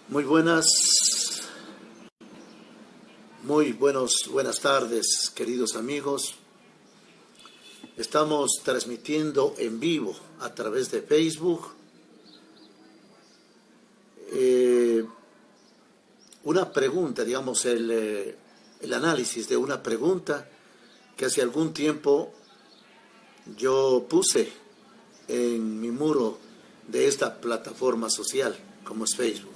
Muy buenas tardes, queridos amigos. Estamos transmitiendo en vivo a través de Facebook una pregunta, digamos, el análisis de una pregunta que hace algún tiempo yo puse en mi muro de esta plataforma social como es Facebook.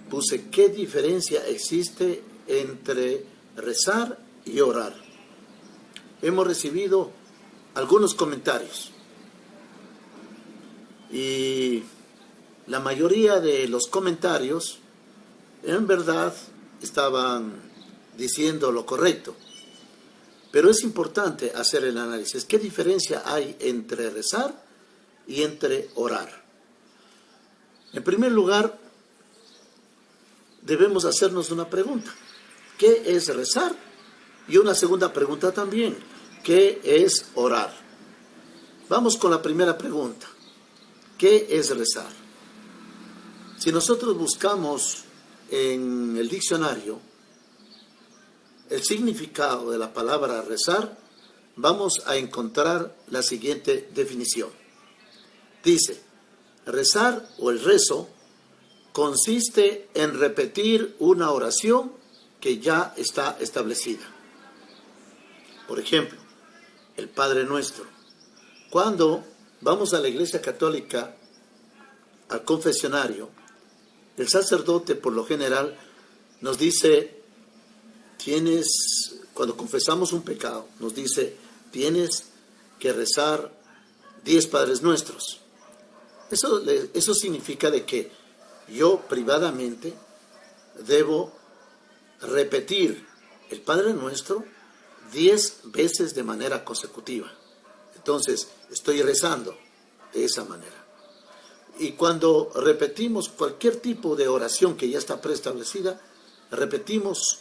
Puse qué diferencia existe entre rezar y orar. Hemos recibido algunos comentarios y la mayoría de los comentarios en verdad estaban diciendo lo correcto, pero es importante hacer el análisis. ¿Qué diferencia hay entre rezar y entre orar? En primer lugar, debemos hacernos una pregunta: ¿qué es rezar? Y una segunda pregunta también: ¿qué es orar? Vamos con la primera pregunta: ¿qué es rezar? Si nosotros buscamos en el diccionario el significado de la palabra rezar, vamos a encontrar la siguiente definición. Dice: rezar o el rezo consiste en repetir una oración que ya está establecida. Por ejemplo, el Padre Nuestro. Cuando vamos a la Iglesia Católica, al confesionario, el sacerdote por lo general nos dice, cuando confesamos un pecado, nos dice, tienes que rezar 10 Padres Nuestros. Eso significa de que yo privadamente debo repetir el Padre Nuestro 10 veces de manera consecutiva. Entonces, estoy rezando de esa manera. Y cuando repetimos cualquier tipo de oración que ya está preestablecida, repetimos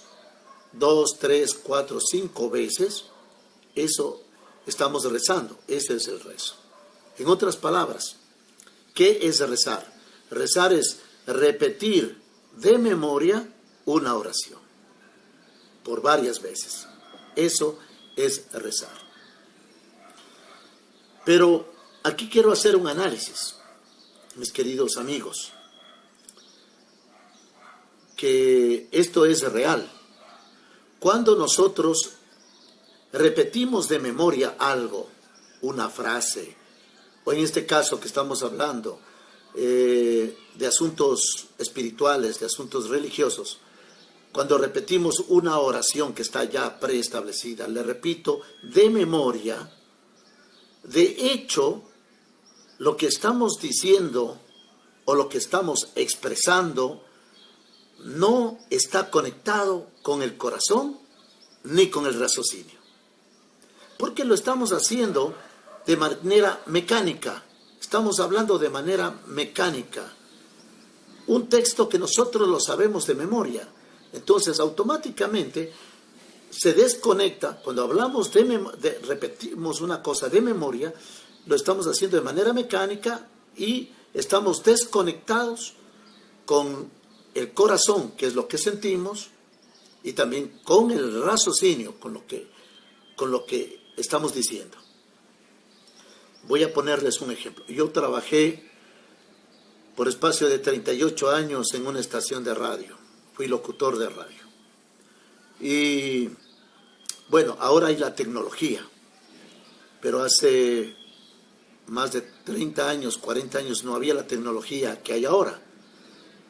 2, 3, 4, 5 veces, eso estamos rezando, ese es el rezo. En otras palabras, ¿qué es rezar? Rezar es repetir de memoria una oración por varias veces. Eso es rezar. Pero aquí quiero hacer un análisis, mis queridos amigos, que esto es real. Cuando nosotros repetimos de memoria algo, una frase, o en este caso que estamos hablando, de asuntos espirituales, de asuntos religiosos, cuando repetimos una oración que está ya preestablecida, le repito, de memoria, de hecho, lo que estamos diciendo o lo que estamos expresando no está conectado con el corazón ni con el raciocinio, porque lo estamos haciendo de manera mecánica. Estamos hablando de manera mecánica. Un texto que nosotros lo sabemos de memoria. Entonces, automáticamente se desconecta. Cuando hablamos repetimos una cosa de memoria, lo estamos haciendo de manera mecánica y estamos desconectados con el corazón, que es lo que sentimos, y también con el raciocinio, con lo que estamos diciendo. Voy a ponerles un ejemplo. Yo trabajé por espacio de 38 años en una estación de radio. Fui locutor de radio. Y bueno, ahora hay la tecnología, pero hace más de 30 años, 40 años no había la tecnología que hay ahora.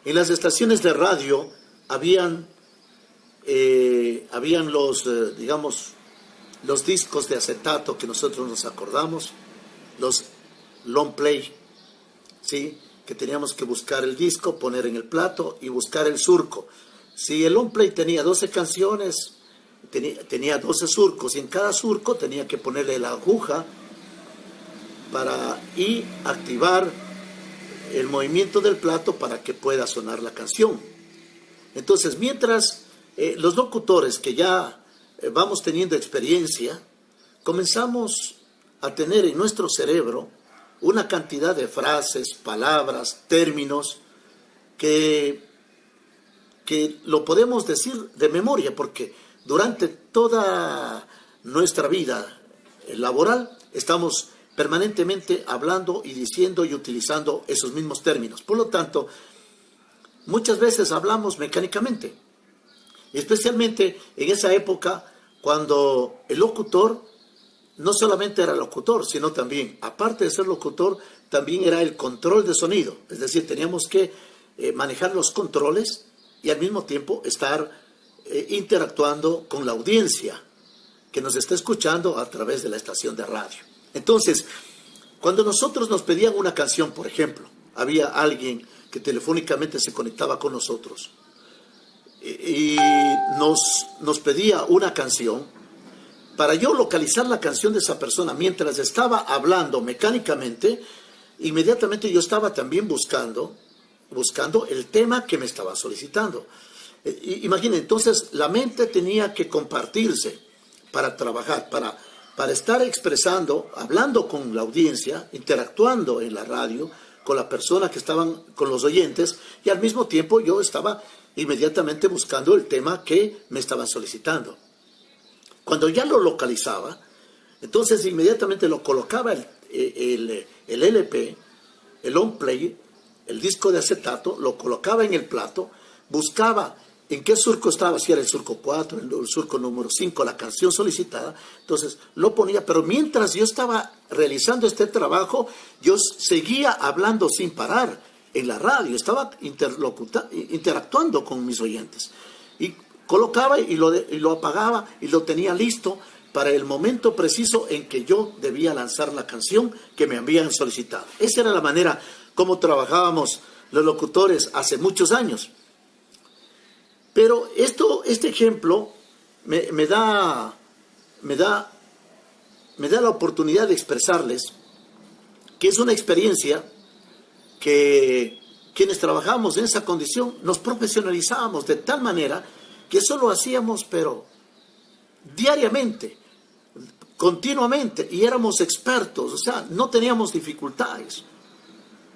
En las estaciones de radio habían los discos de acetato que nosotros nos acordamos, los long play, ¿sí? Que teníamos que buscar el disco, poner en el plato y buscar el surco. Si el long play tenía 12 canciones, tenía 12 surcos, y en cada surco tenía que ponerle la aguja y activar el movimiento del plato para que pueda sonar la canción. Entonces, mientras los locutores que ya vamos teniendo experiencia, comenzamos a tener en nuestro cerebro una cantidad de frases, palabras, términos que que lo podemos decir de memoria, porque durante toda nuestra vida laboral estamos permanentemente hablando y diciendo y utilizando esos mismos términos. Por lo tanto, muchas veces hablamos mecánicamente, especialmente en esa época cuando el locutor no solamente era locutor, sino también, aparte de ser locutor, también era el control de sonido. Es decir, teníamos que manejar los controles y al mismo tiempo estar interactuando con la audiencia que nos está escuchando a través de la estación de radio. Entonces, cuando nosotros nos pedían una canción, por ejemplo, había alguien que telefónicamente se conectaba con nosotros y nos pedía una canción. Para yo localizar la canción de esa persona mientras estaba hablando mecánicamente, inmediatamente yo estaba también buscando el tema que me estaba solicitando. Imaginen, entonces la mente tenía que compartirse para trabajar, para estar expresando, hablando con la audiencia, interactuando en la radio con la persona que estaban, con los oyentes, y al mismo tiempo yo estaba inmediatamente buscando el tema que me estaban solicitando. Cuando ya lo localizaba, entonces inmediatamente lo colocaba el LP, el long play, el disco de acetato, lo colocaba en el plato, buscaba en qué surco estaba, si era el surco 4, el surco número 5, la canción solicitada, entonces lo ponía, pero mientras yo estaba realizando este trabajo, yo seguía hablando sin parar en la radio, estaba interactuando con mis oyentes, y colocaba y lo apagaba y lo tenía listo para el momento preciso en que yo debía lanzar la canción que me habían solicitado. Esa era la manera como trabajábamos los locutores hace muchos años. Pero este ejemplo me da la oportunidad de expresarles que es una experiencia que quienes trabajamos en esa condición nos profesionalizábamos de tal manera que eso lo hacíamos, pero diariamente, continuamente, y éramos expertos, o sea, no teníamos dificultades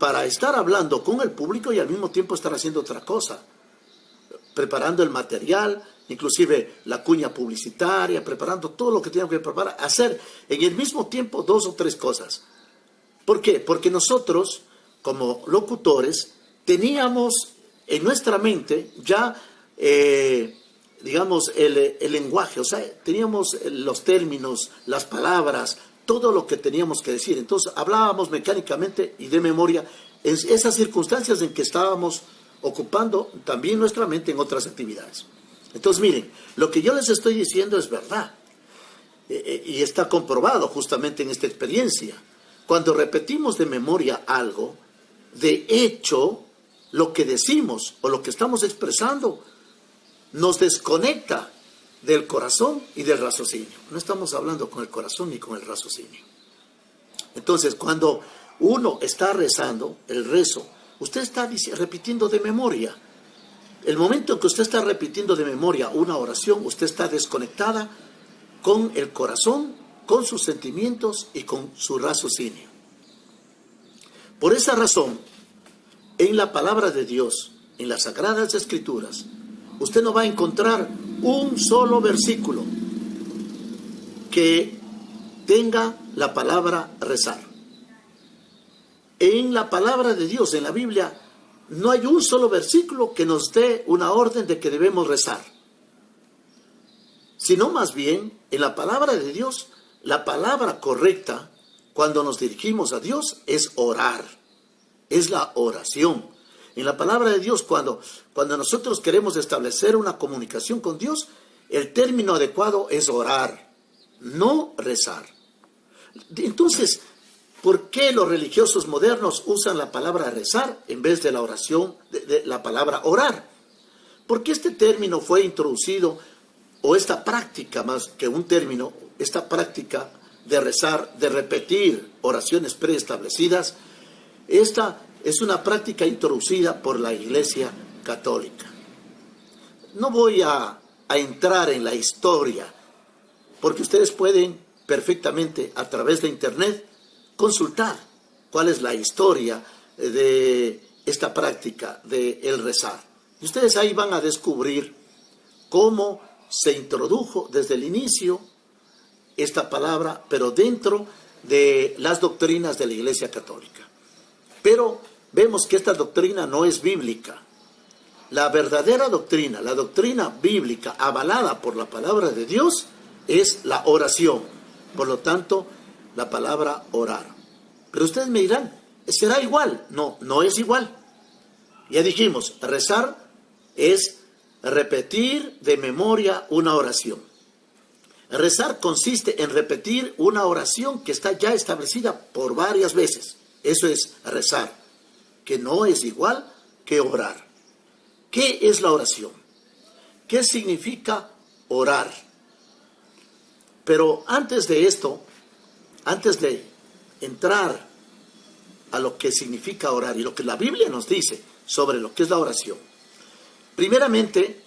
para estar hablando con el público y al mismo tiempo estar haciendo otra cosa, preparando el material, inclusive la cuña publicitaria, preparando todo lo que teníamos que preparar, hacer en el mismo tiempo 2 o 3 cosas. ¿Por qué? Porque nosotros, como locutores, teníamos en nuestra mente ya digamos, el lenguaje, o sea, teníamos los términos, las palabras, todo lo que teníamos que decir. Entonces, hablábamos mecánicamente y de memoria en esas circunstancias en que estábamos ocupando también nuestra mente en otras actividades. Entonces, miren, lo que yo les estoy diciendo es verdad, y está comprobado justamente en esta experiencia. Cuando repetimos de memoria algo, de hecho, lo que decimos o lo que estamos expresando nos desconecta del corazón y del raciocinio. No estamos hablando con el corazón ni con el raciocinio. Entonces, cuando uno está rezando, el rezo, usted está repitiendo de memoria. El momento en que usted está repitiendo de memoria una oración, usted está desconectada con el corazón, con sus sentimientos y con su raciocinio. Por esa razón, en la palabra de Dios, en las Sagradas Escrituras, usted no va a encontrar un solo versículo que tenga la palabra rezar. En la palabra de Dios, en la Biblia, no hay un solo versículo que nos dé una orden de que debemos rezar. Sino más bien, en la palabra de Dios, la palabra correcta cuando nos dirigimos a Dios es orar. Es la oración. En la palabra de Dios, cuando nosotros queremos establecer una comunicación con Dios, el término adecuado es orar, no rezar. Entonces, ¿por qué los religiosos modernos usan la palabra rezar en vez de la oración, de la palabra orar? Porque este término fue introducido, o esta práctica más que un término, esta práctica de rezar, de repetir oraciones preestablecidas, esta es una práctica introducida por la Iglesia Católica. No voy a entrar en la historia, porque ustedes pueden perfectamente a través de Internet consultar cuál es la historia de esta práctica de el rezar. Y ustedes ahí van a descubrir cómo se introdujo desde el inicio esta palabra, pero dentro de las doctrinas de la Iglesia Católica. Pero vemos que esta doctrina no es bíblica. La verdadera doctrina, la doctrina bíblica avalada por la palabra de Dios, es la oración. Por lo tanto, la palabra orar. Pero ustedes me dirán, ¿será igual? No, no es igual. Ya dijimos, rezar es repetir de memoria una oración. Rezar consiste en repetir una oración que está ya establecida por varias veces. Eso es rezar, que no es igual que orar. ¿Qué es la oración? ¿Qué significa orar? Pero antes de esto, antes de entrar a lo que significa orar y lo que la Biblia nos dice sobre lo que es la oración, primeramente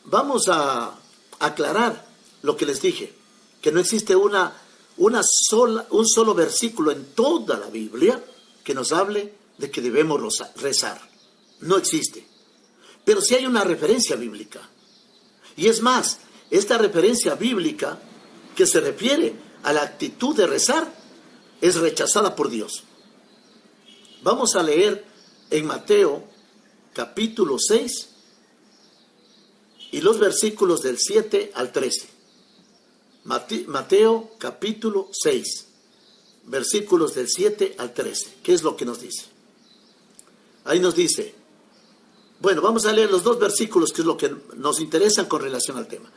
vamos a aclarar lo que les dije, que no existe un solo versículo en toda la Biblia que nos hable de que debemos rezar. No existe. Pero sí hay una referencia bíblica. Y es más, esta referencia bíblica que se refiere a la actitud de rezar es rechazada por Dios. Vamos a leer en Mateo capítulo 6 y los versículos del 7 al 13. Mateo capítulo 6, versículos del 7 al 13. ¿Qué es lo que nos dice? Ahí nos dice, bueno, vamos a leer los dos versículos que es lo que nos interesan con relación al tema.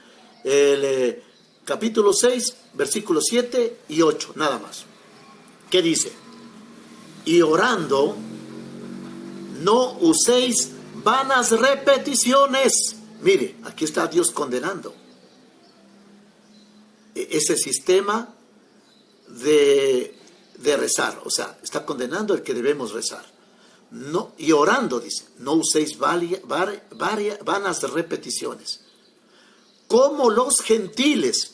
El capítulo 6, versículos 7 y 8, nada más. ¿Qué dice? Y orando, no uséis vanas repeticiones. Mire, aquí está Dios condenando ese sistema de rezar. O sea, está condenando el que debemos rezar. No, y orando, dice, no uséis vanas repeticiones. Como los gentiles,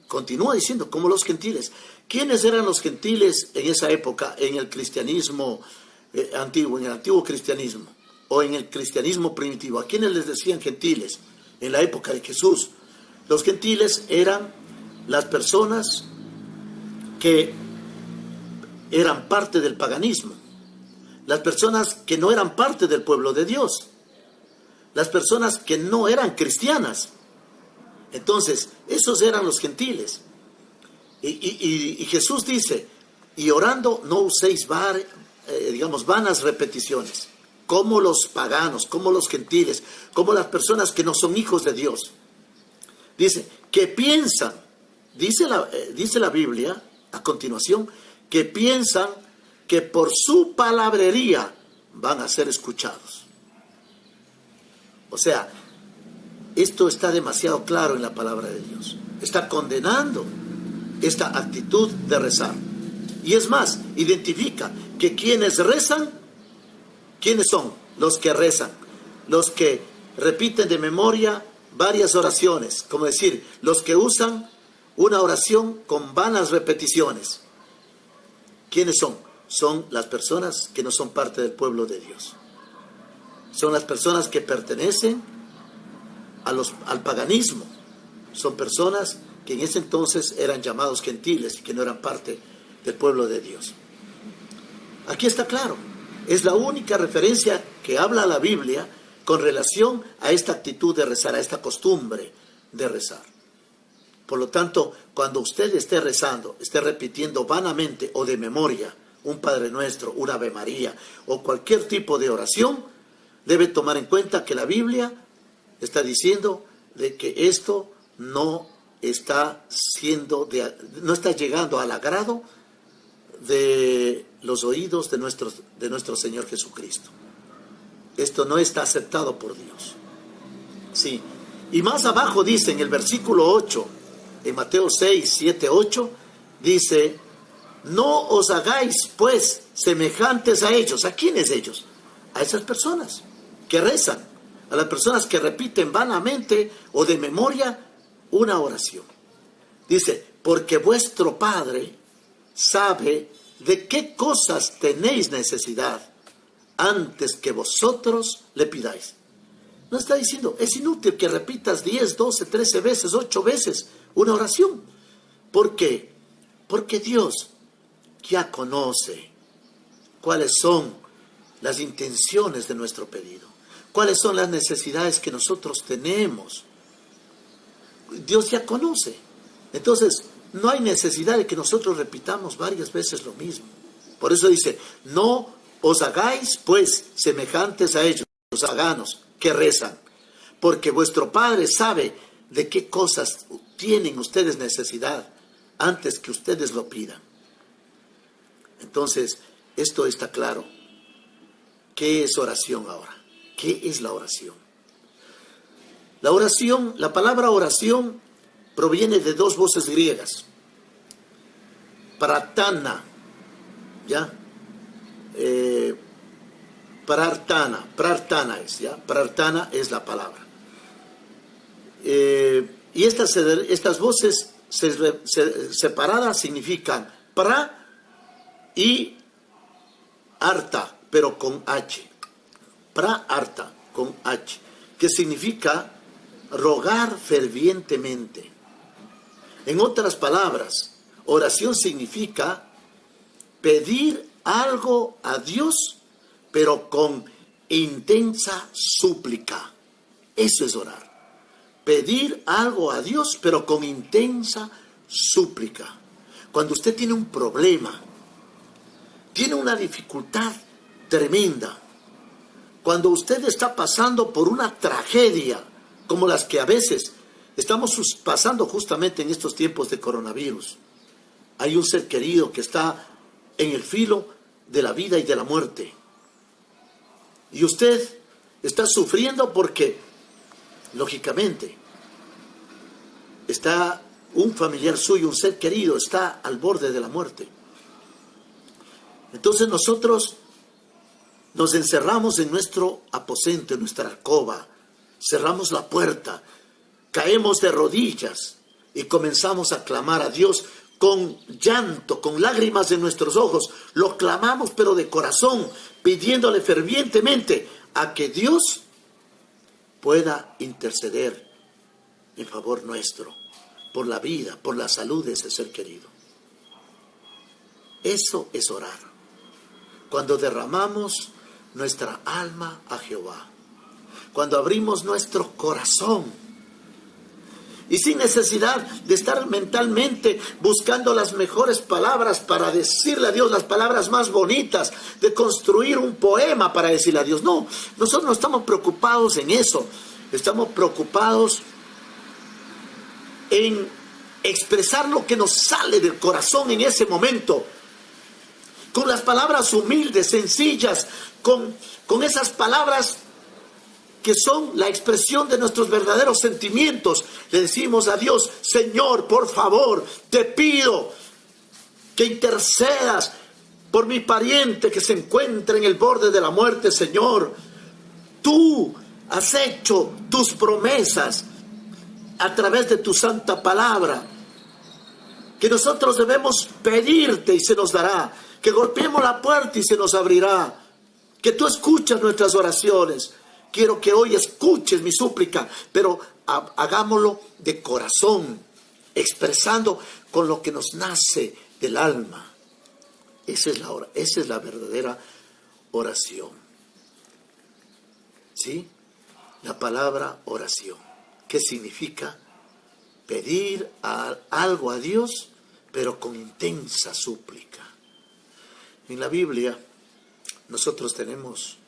continúa diciendo, como los gentiles. ¿Quiénes eran los gentiles en esa época, en el cristianismo antiguo, en el antiguo cristianismo, o en el cristianismo primitivo? ¿A quiénes les decían gentiles en la época de Jesús? Los gentiles eran las personas que eran parte del paganismo, las personas que no eran parte del pueblo de Dios, las personas que no eran cristianas. Entonces, esos eran los gentiles. Y Jesús dice, y orando no uséis vanas repeticiones, como los paganos, como los gentiles, como las personas que no son hijos de Dios. Dice, que piensan, dice la Biblia, a continuación, que piensan que por su palabrería van a ser escuchados. O sea, esto está demasiado claro en la palabra de Dios. Está condenando esta actitud de rezar. Y es más, identifica que quienes rezan, ¿quiénes son? Los que rezan, los que repiten de memoria varias oraciones, como decir, los que usan una oración con vanas repeticiones. ¿Quiénes son? Son las personas que no son parte del pueblo de Dios. Son las personas que pertenecen al paganismo. Son personas que en ese entonces eran llamados gentiles y que no eran parte del pueblo de Dios. Aquí está claro. Es la única referencia que habla la Biblia con relación a esta actitud de rezar, a esta costumbre de rezar. Por lo tanto, cuando usted esté rezando, esté repitiendo vanamente o de memoria un Padre Nuestro, una Ave María o cualquier tipo de oración, debe tomar en cuenta que la Biblia está diciendo de que esto no está llegando al agrado de los oídos de nuestro Señor Jesucristo. Esto no está aceptado por Dios. Sí. Y más abajo dice en el versículo 8, en Mateo 6, 7, 8, dice, no os hagáis pues semejantes a ellos. ¿A quiénes ellos? A esas personas que rezan, a las personas que repiten vanamente o de memoria una oración. Dice, porque vuestro Padre sabe de qué cosas tenéis necesidad antes que vosotros le pidáis. No está diciendo, es inútil que repitas 10, 12, 13 veces, 8 veces una oración. ¿Por qué? Porque Dios ya conoce cuáles son las intenciones de nuestro pedido, cuáles son las necesidades que nosotros tenemos. Dios ya conoce. Entonces, no hay necesidad de que nosotros repitamos varias veces lo mismo. Por eso dice, no os hagáis pues semejantes a ellos, los paganos que rezan, porque vuestro Padre sabe de qué cosas tienen ustedes necesidad antes que ustedes lo pidan. Entonces, esto está claro. ¿Qué es oración ahora? ¿Qué es la oración? La oración, la palabra oración proviene de dos voces griegas. Pratana, ¿ya? Prartana es, ¿ya? Prartana es la palabra. Y estas voces separadas significan pra y arta, pero con H. Pra arta, con H, que significa rogar fervientemente. En otras palabras, oración significa pedir algo a Dios, pero con intensa súplica. Eso es orar. Pedir algo a Dios, pero con intensa súplica. Cuando usted tiene un problema, tiene una dificultad tremenda, cuando usted está pasando por una tragedia, como las que a veces estamos pasando justamente en estos tiempos de coronavirus, hay un ser querido que está en el filo de la vida y de la muerte, y usted está sufriendo porque, lógicamente, está un familiar suyo, un ser querido, está al borde de la muerte. Entonces nosotros nos encerramos en nuestro aposento, en nuestra alcoba, cerramos la puerta, caemos de rodillas y comenzamos a clamar a Dios con llanto, con lágrimas en nuestros ojos. Lo clamamos pero de corazón, pidiéndole fervientemente a que Dios pueda interceder en favor nuestro, por la vida, por la salud de ese ser querido. Eso es orar. Cuando derramamos nuestra alma a Jehová, cuando abrimos nuestro corazón, y sin necesidad de estar mentalmente buscando las mejores palabras para decirle a Dios, las palabras más bonitas, de construir un poema para decirle a Dios. No, nosotros no estamos preocupados en eso. Estamos preocupados en expresar lo que nos sale del corazón en ese momento, con las palabras humildes, sencillas, con esas palabras que son la expresión de nuestros verdaderos sentimientos. Le decimos a Dios: Señor, por favor, te pido que intercedas por mi pariente que se encuentra en el borde de la muerte, Señor. Tú has hecho tus promesas a través de tu santa palabra, que nosotros debemos pedirte y se nos dará, que golpeemos la puerta y se nos abrirá, que tú escuchas nuestras oraciones. Quiero que hoy escuches mi súplica, pero hagámoslo de corazón, expresando con lo que nos nace del alma. Esa es la verdadera oración. ¿Sí? La palabra oración. ¿Qué significa? Pedir algo a Dios, pero con intensa súplica. En la Biblia nosotros tenemos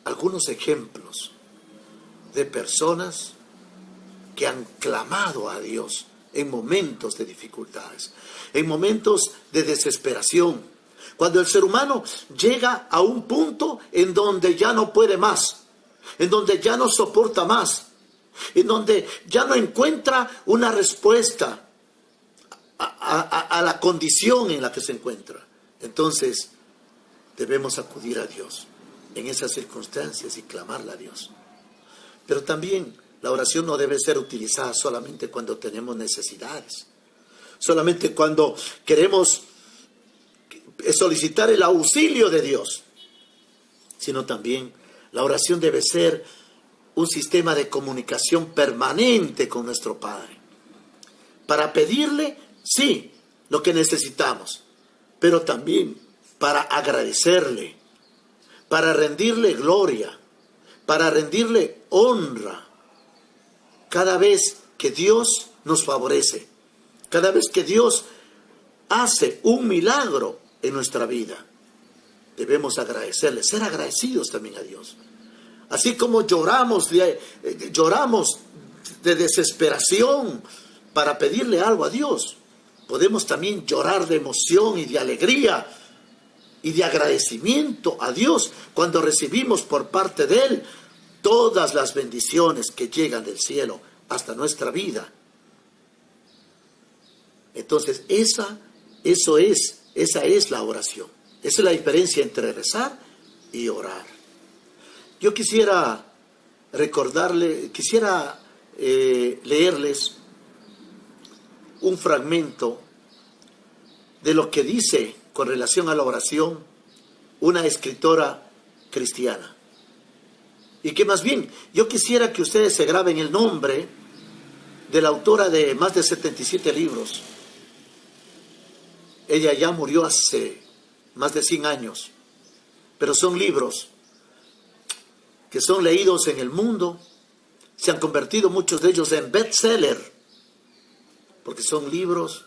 algunos ejemplos de personas que han clamado a Dios en momentos de dificultades, en momentos de desesperación, cuando el ser humano llega a un punto en donde ya no puede más, en donde ya no soporta más, en donde ya no encuentra una respuesta a la condición en la que se encuentra. Entonces debemos acudir a Dios en esas circunstancias y clamarle a Dios. Pero también la oración no debe ser utilizada solamente cuando tenemos necesidades, solamente cuando queremos solicitar el auxilio de Dios, sino también la oración debe ser un sistema de comunicación permanente con nuestro Padre. Para pedirle, sí, lo que necesitamos, pero también para agradecerle, para rendirle gloria, para rendirle honra. Cada vez que Dios nos favorece, cada vez que Dios hace un milagro en nuestra vida, debemos agradecerle, ser agradecidos también a Dios. Así como lloramos de desesperación para pedirle algo a Dios, podemos también llorar de emoción y de alegría y de agradecimiento a Dios cuando recibimos por parte de Él todas las bendiciones que llegan del cielo hasta nuestra vida. Entonces, esa es la oración. Esa es la diferencia entre rezar y orar. Yo quisiera leerles un fragmento de lo que dice con relación a la oración una escritora cristiana. Y que más bien, yo quisiera que ustedes se graben el nombre de la autora de más de 77 libros. Ella ya murió hace más de 100 años, pero son libros que son leídos en el mundo, se han convertido muchos de ellos en bestseller, porque son libros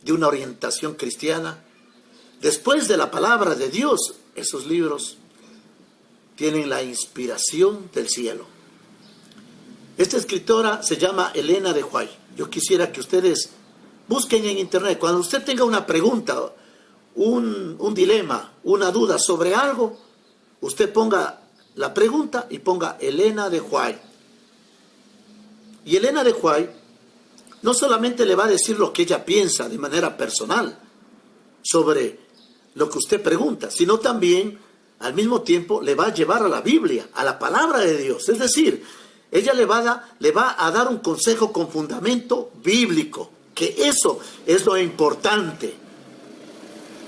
de una orientación cristiana. Después de la palabra de Dios, esos libros tienen la inspiración del cielo. Esta escritora se llama Elena de White. Yo quisiera que ustedes busquen en internet, cuando usted tenga una pregunta, un dilema, una duda sobre algo, usted ponga la pregunta y ponga Elena de White. Y Elena de White no solamente le va a decir lo que ella piensa de manera personal sobre lo que usted pregunta, sino también al mismo tiempo le va a llevar a la Biblia, a la palabra de Dios. Es decir, ella le va a dar un consejo con fundamento bíblico, que eso es lo importante,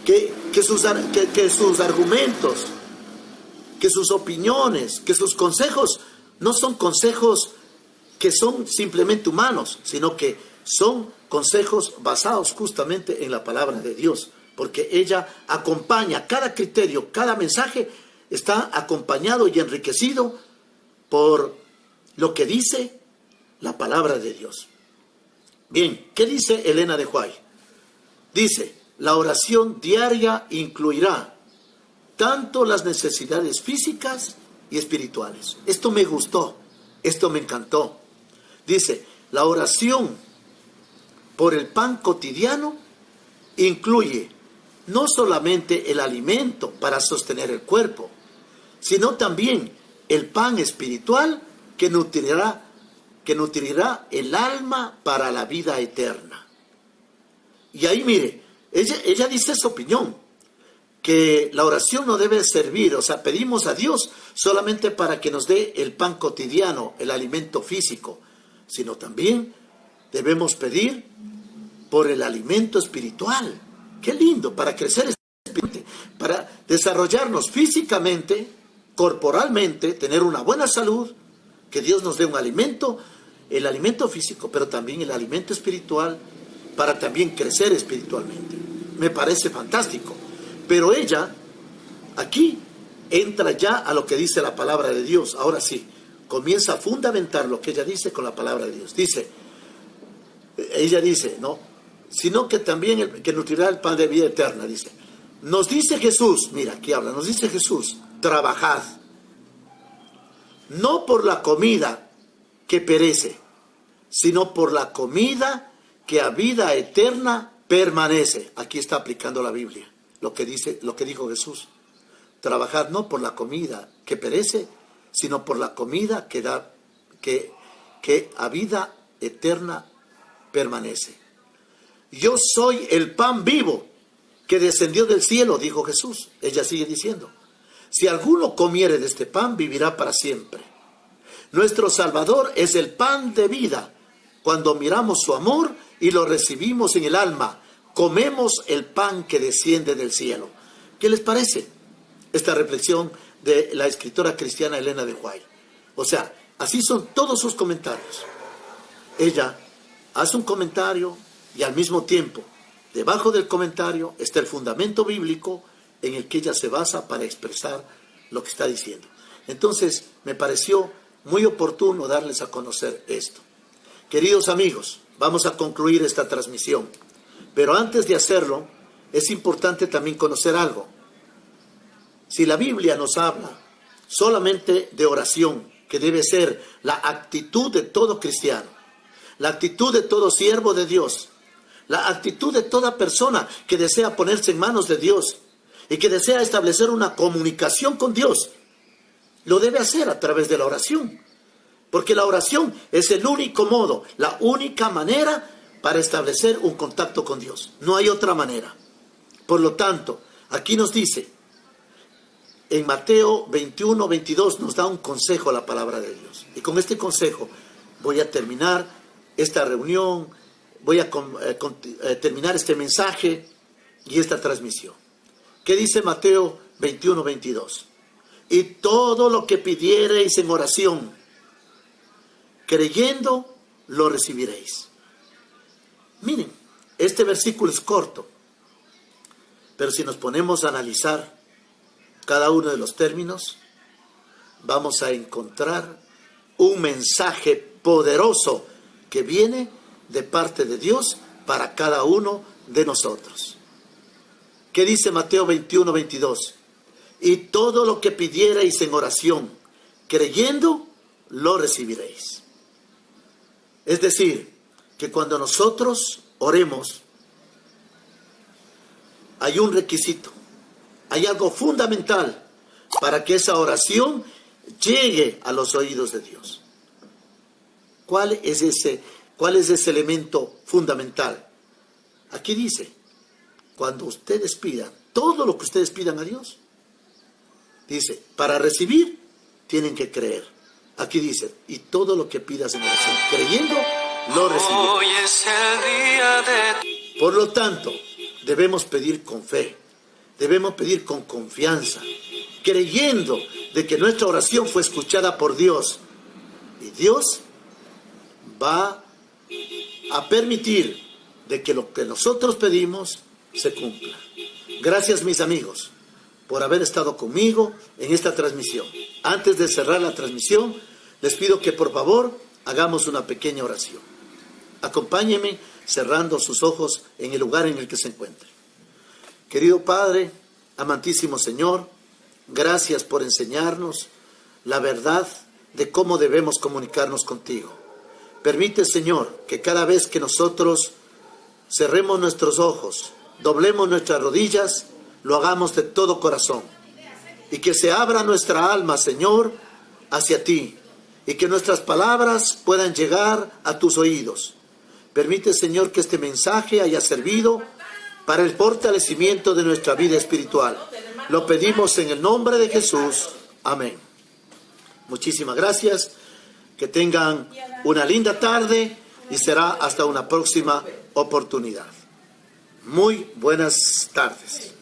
que sus argumentos, que sus opiniones, que sus consejos no son consejos que son simplemente humanos, sino que son consejos basados justamente en la palabra de Dios, porque ella acompaña cada criterio, cada mensaje está acompañado y enriquecido por lo que dice la palabra de Dios. Bien, ¿qué dice Elena de White? Dice, la oración diaria incluirá tanto las necesidades físicas y espirituales. Esto me gustó, esto me encantó. Dice, la oración por el pan cotidiano incluye no solamente el alimento para sostener el cuerpo, sino también el pan espiritual que nutrirá el alma para la vida eterna. Y ahí mire, ella dice su opinión, que la oración no debe servir, o sea, pedimos a Dios solamente para que nos dé el pan cotidiano, el alimento físico, sino también debemos pedir por el alimento espiritual. ¡Qué lindo! Para crecer espiritualmente, para desarrollarnos físicamente, corporalmente, tener una buena salud, que Dios nos dé un alimento, el alimento físico, pero también el alimento espiritual, para también crecer espiritualmente. Me parece fantástico. Pero ella, aquí, entra ya a lo que dice la palabra de Dios. Ahora sí, comienza a fundamentar lo que ella dice con la palabra de Dios. Ella dice, ¿no? Sino que también que nutrirá el pan de vida eterna, dice. Nos dice Jesús, mira, aquí habla, nos dice Jesús, trabajad, no por la comida que perece, sino por la comida que a vida eterna permanece. Aquí está aplicando la Biblia, lo que dijo Jesús. Trabajad no por la comida que perece, sino por la comida que a vida eterna permanece. Yo soy el pan vivo que descendió del cielo, dijo Jesús. Ella sigue diciendo, si alguno comiere de este pan, vivirá para siempre. Nuestro Salvador es el pan de vida. Cuando miramos su amor y lo recibimos en el alma, comemos el pan que desciende del cielo. ¿Qué les parece esta reflexión de la escritora cristiana Elena de White? O sea, Así son todos sus comentarios. Ella hace un comentario y al mismo tiempo, debajo del comentario está el fundamento bíblico en el que ella se basa para expresar lo que está diciendo. Entonces, me pareció muy oportuno darles a conocer esto. Queridos amigos, vamos a concluir esta transmisión. Pero antes de hacerlo, es importante también conocer algo. Si la Biblia nos habla solamente de oración, que debe ser la actitud de todo cristiano, la actitud de todo siervo de Dios, la actitud de toda persona que desea ponerse en manos de Dios y que desea establecer una comunicación con Dios, lo debe hacer a través de la oración. Porque la oración es el único modo, la única manera para establecer un contacto con Dios. No hay otra manera. Por lo tanto, aquí nos dice, en Mateo 21, 22 nos da un consejo a la palabra de Dios. Y con este consejo voy a terminar esta reunión, voy a terminar este mensaje y esta transmisión. ¿Qué dice Mateo 21, 22? Y todo lo que pidiereis en oración, creyendo, lo recibiréis. Miren, este versículo es corto, pero si nos ponemos a analizar cada uno de los términos, vamos a encontrar un mensaje poderoso que viene de parte de Dios para cada uno de nosotros. ¿Qué dice Mateo 21, 22? Y todo lo que pidierais en oración, creyendo, lo recibiréis. Es decir, que cuando nosotros oremos, hay un requisito, hay algo fundamental para que esa oración llegue a los oídos de Dios. ¿Cuál es ese elemento fundamental? Aquí dice, cuando ustedes pidan, todo lo que ustedes pidan a Dios, dice, para recibir, tienen que creer. Aquí dice, y todo lo que pidas en oración, creyendo, lo recibirás. Hoy es el día de... Por lo tanto, debemos pedir con fe, debemos pedir con confianza, creyendo de que nuestra oración fue escuchada por Dios. Y Dios va a permitir de que lo que nosotros pedimos se cumpla. Gracias, mis amigos, por haber estado conmigo en esta transmisión. Antes de cerrar la transmisión, les pido que por favor hagamos una pequeña oración. Acompáñenme cerrando sus ojos en el lugar en el que se encuentren. Querido Padre, amantísimo Señor, gracias por enseñarnos la verdad de cómo debemos comunicarnos contigo. Permite, Señor, que cada vez que nosotros cerremos nuestros ojos, doblemos nuestras rodillas, lo hagamos de todo corazón. Y que se abra nuestra alma, Señor, hacia ti. Y que nuestras palabras puedan llegar a tus oídos. Permite, Señor, que este mensaje haya servido para el fortalecimiento de nuestra vida espiritual. Lo pedimos en el nombre de Jesús. Amén. Muchísimas gracias. Que tengan una linda tarde y será hasta una próxima oportunidad. Muy buenas tardes.